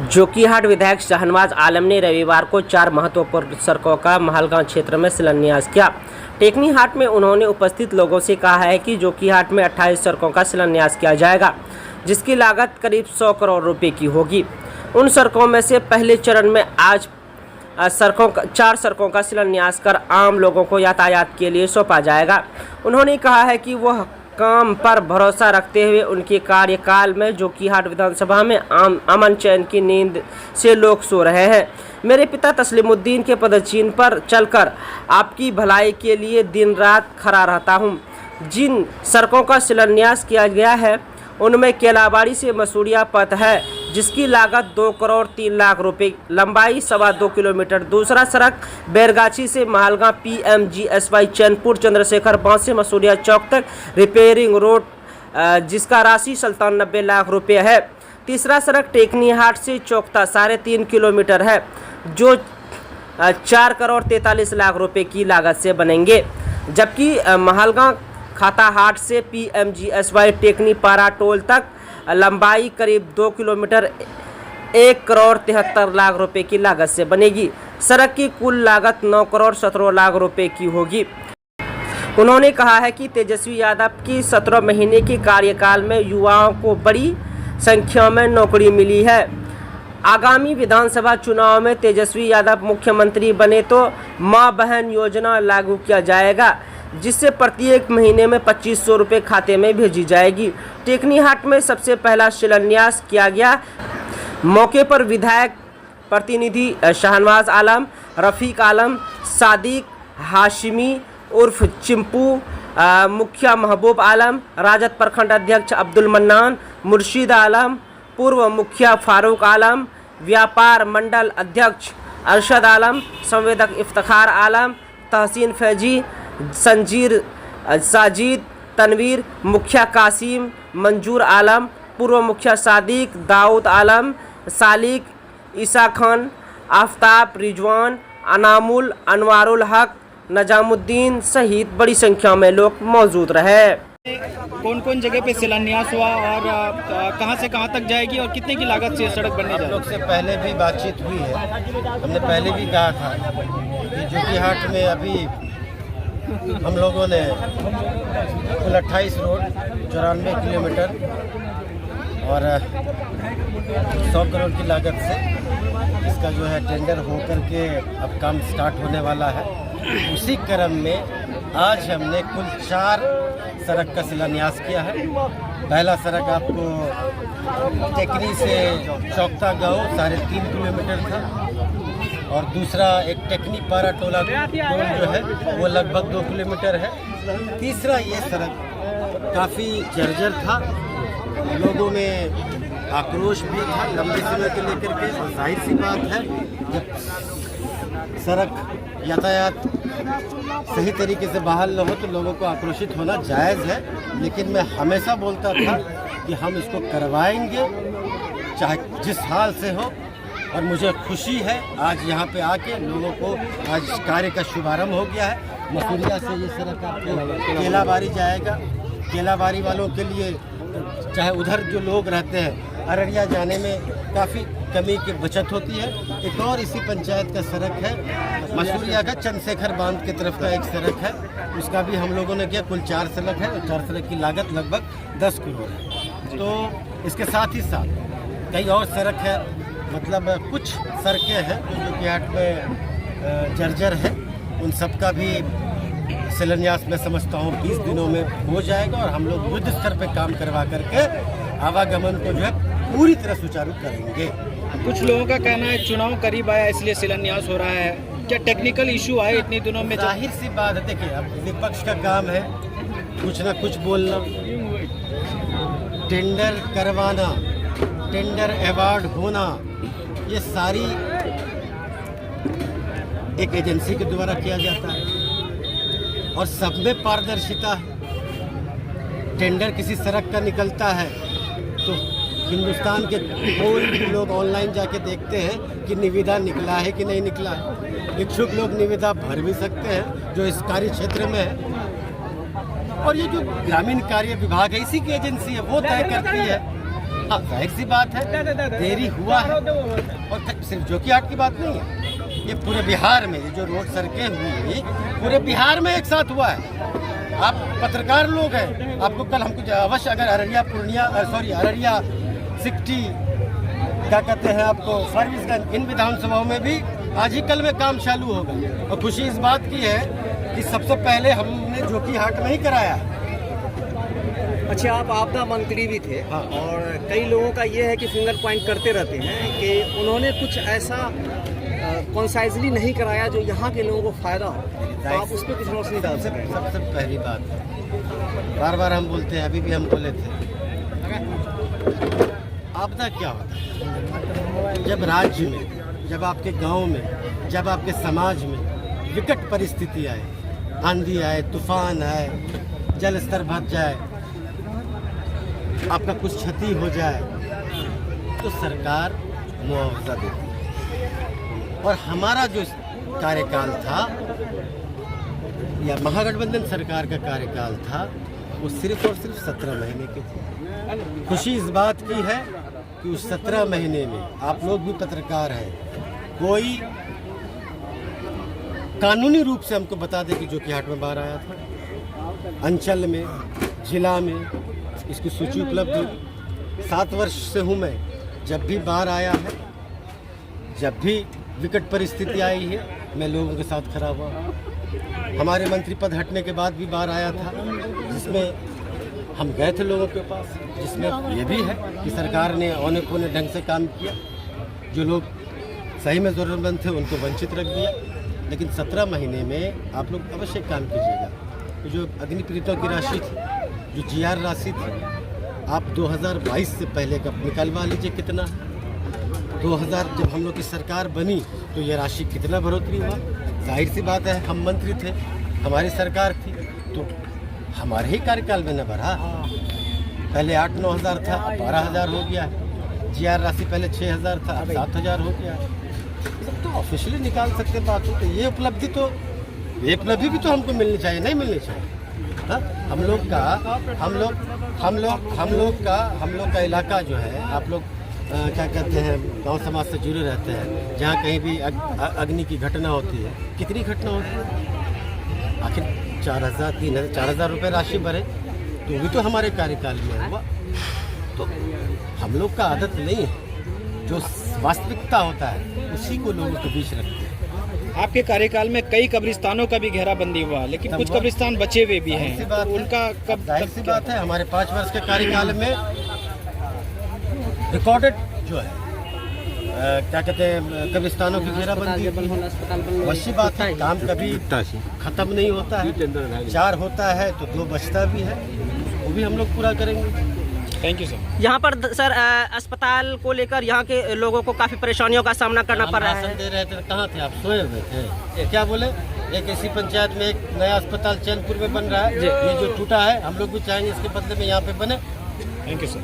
जोकीहाट विधायक शाहनवाज आलम ने रविवार को 4 महत्वपूर्ण सड़कों का महलगांव क्षेत्र में शिलान्यास किया। टेकनीहाट में उन्होंने उपस्थित लोगों से कहा है कि जोकीहाट में 28 सड़कों का शिलान्यास किया जाएगा, जिसकी लागत करीब 100 करोड़ रुपए की होगी। उन सड़कों में से पहले चरण में आज 4 सड़कों का शिलान्यास कर आम लोगों को यातायात के लिए सौंपा जाएगा। उन्होंने कहा है कि वह काम पर भरोसा रखते हुए उनके कार्यकाल में जोकीहाट विधानसभा में अमन चैन की नींद से लोग सो रहे हैं। मेरे पिता तस्लीमुद्दीन के पदचिन्ह पर चलकर आपकी भलाई के लिए दिन रात खड़ा रहता हूं। जिन सड़कों का शिलान्यास किया गया है उनमें केलाबाड़ी से मसूरिया पथ है, जिसकी लागत 2 करोड़ 3 लाख रुपए, लंबाई 2.25 किलोमीटर। दूसरा सड़क बैरगाछी से महलगांव PMGSY चैनपुर चंद्रशेखर बांध से मसूरिया चौक तक रिपेयरिंग रोड, जिसका राशि 97 लाख रुपए है। तीसरा सड़क टेकनीहाट से चौकता 3.5 किलोमीटर है, जो 4 करोड़ 43 लाख रुपए की लागत से बनेंगे। जबकि महलगांव खाताहाट से PMGSY टेकनी पारा टोल तक लंबाई करीब 2 किलोमीटर 1 करोड़ 73 लाख रुपए की लागत से बनेगी। सड़क की कुल लागत 9 करोड़ 17 लाख रुपए की होगी। उन्होंने कहा है कि तेजस्वी यादव की 17 महीने के कार्यकाल में युवाओं को बड़ी संख्या में नौकरी मिली है। आगामी विधानसभा चुनाव में तेजस्वी यादव मुख्यमंत्री बने तो मां बहन योजना लागू किया जाएगा, जिससे प्रत्येक महीने में 2500 रुपये खाते में भेजी जाएगी। टेकनीहाट में सबसे पहला शिलान्यास किया गया। मौके पर विधायक प्रतिनिधि शाहनवाज आलम, रफीक आलम, सादिक हाशिमी उर्फ चिंपू, मुखिया महबूब आलम, राजद प्रखंड अध्यक्ष अब्दुल मन्नान, मुर्शीद आलम, पूर्व मुखिया फारूक आलम, व्यापार मंडल अध्यक्ष अरशद आलम, संवेदक इफ्तिखार आलम, तहसीन फैजी, संजीर साजिद, तनवीर, मुखिया कासिम, मंजूर आलम, पूर्व मुखिया सादिक, दाऊद आलम, सालिक, ईसा खान, आफ्ताब, रिजवान, अनामुल, अनवारुल हक, नजामुद्दीन सहित बड़ी संख्या में लोग मौजूद रहे। कौन कौन जगह पे शिलान्यास हुआ और कहां से कहां तक जाएगी और कितने की लागत से सड़क बनने जा रही है? लोग से पहले भी बातचीत हुई है। हमने पहले भी कहा था कि जोकीहाट में अभी हम लोगों ने कुल 28 रोड 94 किलोमीटर और 100 करोड़ की लागत से इसका जो है टेंडर होकर के अब काम स्टार्ट होने वाला है। उसी क्रम में आज हमने कुल 4 सड़क का शिलान्यास किया है। पहला सड़क आपको टेकनी से चौकता गाँव 3.5 किलोमीटर था और दूसरा एक टेकनी पारा टोला टोल जो है वो लगभग 2 किलोमीटर है। तीसरा ये सड़क काफ़ी जर्जर था, लोगों में आक्रोश भी था लंबे समय को लेकर के। और जाहिर सी बात है, जब सड़क यातायात सही तरीके से बहाल न हो तो लोगों को आक्रोशित होना जायज़ है। लेकिन मैं हमेशा बोलता था कि हम इसको करवाएंगे चाहे जिस हाल से हो। और मुझे खुशी है आज यहाँ पे आके लोगों को आज कार्य का शुभारंभ हो गया है। मसूरिया से ये सड़क आपको केलाबाड़ी जाएगा। केलाबाड़ी वालों के लिए चाहे उधर जो लोग रहते हैं अररिया जाने में काफ़ी कमी की बचत होती है। एक और इसी पंचायत का सड़क है मसूरिया का चंद्रशेखर बांध की तरफ का एक सड़क है, उसका भी हम लोगों ने किया। कुल 4 सड़क है और 4 सड़क की लागत लगभग 10 करोड़ है। तो इसके साथ ही साथ कई और सड़क है, मतलब कुछ सड़कें हैं जो जोकीहाट में जर्जर है, उन सब का भी शिलान्यास मैं समझता हूँ 20 दिनों में हो जाएगा और हम लोग युद्ध स्तर पे काम करवा करके आवागमन को जो है पूरी तरह सुचारू करेंगे। कुछ लोगों का कहना है चुनाव करीब आया इसलिए शिलान्यास हो रहा है, क्या टेक्निकल इशू आए इतने दिनों में? जाहिर सी बात है, देखिए अब विपक्ष का काम है कुछ ना कुछ बोलना, टेंडर करवाना, टेंडर अवार्ड होना, ये सारी एक एजेंसी के द्वारा किया जाता है और सब में पारदर्शिता है। टेंडर किसी सड़क का निकलता है तो हिंदुस्तान के कोई भी लोग ऑनलाइन जाके देखते हैं कि निविदा निकला है कि नहीं निकला है। इच्छुक लोग निविदा भर भी सकते हैं जो इस कार्य क्षेत्र में है। और ये जो ग्रामीण कार्य विभाग है इसी की एजेंसी है, वो तय करती है हाँ, जाहिर सी बात है देरी हुआ है, और सिर्फ जोकीहाट की बात नहीं है, ये पूरे बिहार में ये जो रोड सड़कें हुई पूरे बिहार में एक साथ हुआ है। आप पत्रकार लोग हैं, आपको कल हमको अवश्य अगर अररिया सिकटी क्या कहते हैं आपको फारबिसगंज, इन विधानसभाओं में भी आज ही कल में काम चालू होगा। और खुशी इस बात की है कि सबसे पहले हमने जोकीहाट में ही कराया। अच्छा, आप आपदा मंत्री भी थे। हाँ। और कई लोगों का ये है कि फिंगर पॉइंट करते रहते हैं कि उन्होंने कुछ ऐसा कॉन्साइजली नहीं कराया जो यहाँ के लोगों को फायदा हो, तो आप उस पर कुछ रोशनी डाल सकते हैं। सबसे पहली बात है, बार बार हम बोलते हैं, अभी भी हम बोले थे, आपदा क्या होता है? जब राज्य में, जब आपके गांव में, जब आपके समाज में विकट परिस्थिति आए, आंधी आए, तूफान आए, जल स्तर बढ़ जाए, आपका कुछ क्षति हो जाए, तो सरकार मुआवजा देती है। और हमारा जो कार्यकाल था या महागठबंधन सरकार का कार्यकाल था, वो सिर्फ और सिर्फ 17 महीने के थे। खुशी इस बात की है कि उस 17 महीने में आप लोग भी पत्रकार हैं, कोई कानूनी रूप से हमको बता दे कि जोकीहाट में बाढ़ आया था, अंचल में, जिला में, इसकी सूची उपलब्ध होगी। 7 वर्ष से हूँ मैं, जब भी बाढ़ आया है, जब भी विकट परिस्थिति आई है, मैं लोगों के साथ खड़ा हुआ। हमारे मंत्री पद हटने के बाद भी बाढ़ आया था, जिसमें हम गए थे लोगों के पास, जिसमें ये भी है कि सरकार ने औने पौने ढंग से काम किया, जो लोग सही में ज़रूरतमंद थे उनको वंचित रख दिया। लेकिन 17 महीने में आप लोग अवश्य काम कीजिएगा। तो जो अग्नि पीड़ितों की राशि थी, जो GR राशि थी, आप 2022 से पहले का निकलवा लीजिए कितना। 2000 जब हम लोग की सरकार बनी तो ये राशि कितना बढ़ोतरी हुआ। जाहिर सी बात है, हम मंत्री थे, हमारी सरकार थी, तो हमारे ही कार्यकाल में न बढ़ा। पहले 8-9 हज़ार था, अब 12 हज़ार हो गया। GR राशि पहले 6 हज़ार था, अब 7 हज़ार हो गया। सब तो ऑफिशियली निकाल सकते बात हो। तो ये उपलब्धि भी तो हमको मिलनी चाहिए, नहीं मिलनी चाहिए। हाँ, हम लोग का इलाका जो है, आप लोग क्या कहते हैं, गांव समाज से जुड़े रहते हैं, जहाँ कहीं भी अग्नि की घटना होती है, कितनी घटना होती है, आखिर 4,000 रुपये राशि भरे, तो भी तो हमारे कार्यकाल में हुआ। तो हम लोग का आदत नहीं है, जो वास्तविकता होता है उसी को लोगों के बीच रखते हैं। आपके कार्यकाल में कई कब्रिस्तानों का भी घेराबंदी हुआ, लेकिन कुछ कब्रिस्तान बचे हुए भी हैं, तो उनका कब जाहिर सी बात है, हमारे 5 वर्ष के कार्यकाल में रिकॉर्डेड जो है क्या कहते हैं, कब्रिस्तानों की घेराबंदी, अवश्य बात है, काम कभी खत्म नहीं होता है। 4 होता है तो 2 बचता भी है, वो भी हम लोग पूरा करेंगे। Thank you sir. यहाँ पर सर अस्पताल को लेकर यहाँ के लोगों को काफ़ी परेशानियों का सामना करना पड़ रहा है। भाषण दे रहे थे, कहाँ थे आप? सोए हुए थे। क्या बोले? एक ऐसी पंचायत में एक नया अस्पताल चैनपुर में बन रहा है, ये जो टूटा है, हम लोग भी चाहेंगे इसके बदले में यहाँ पे बने। Thank you sir.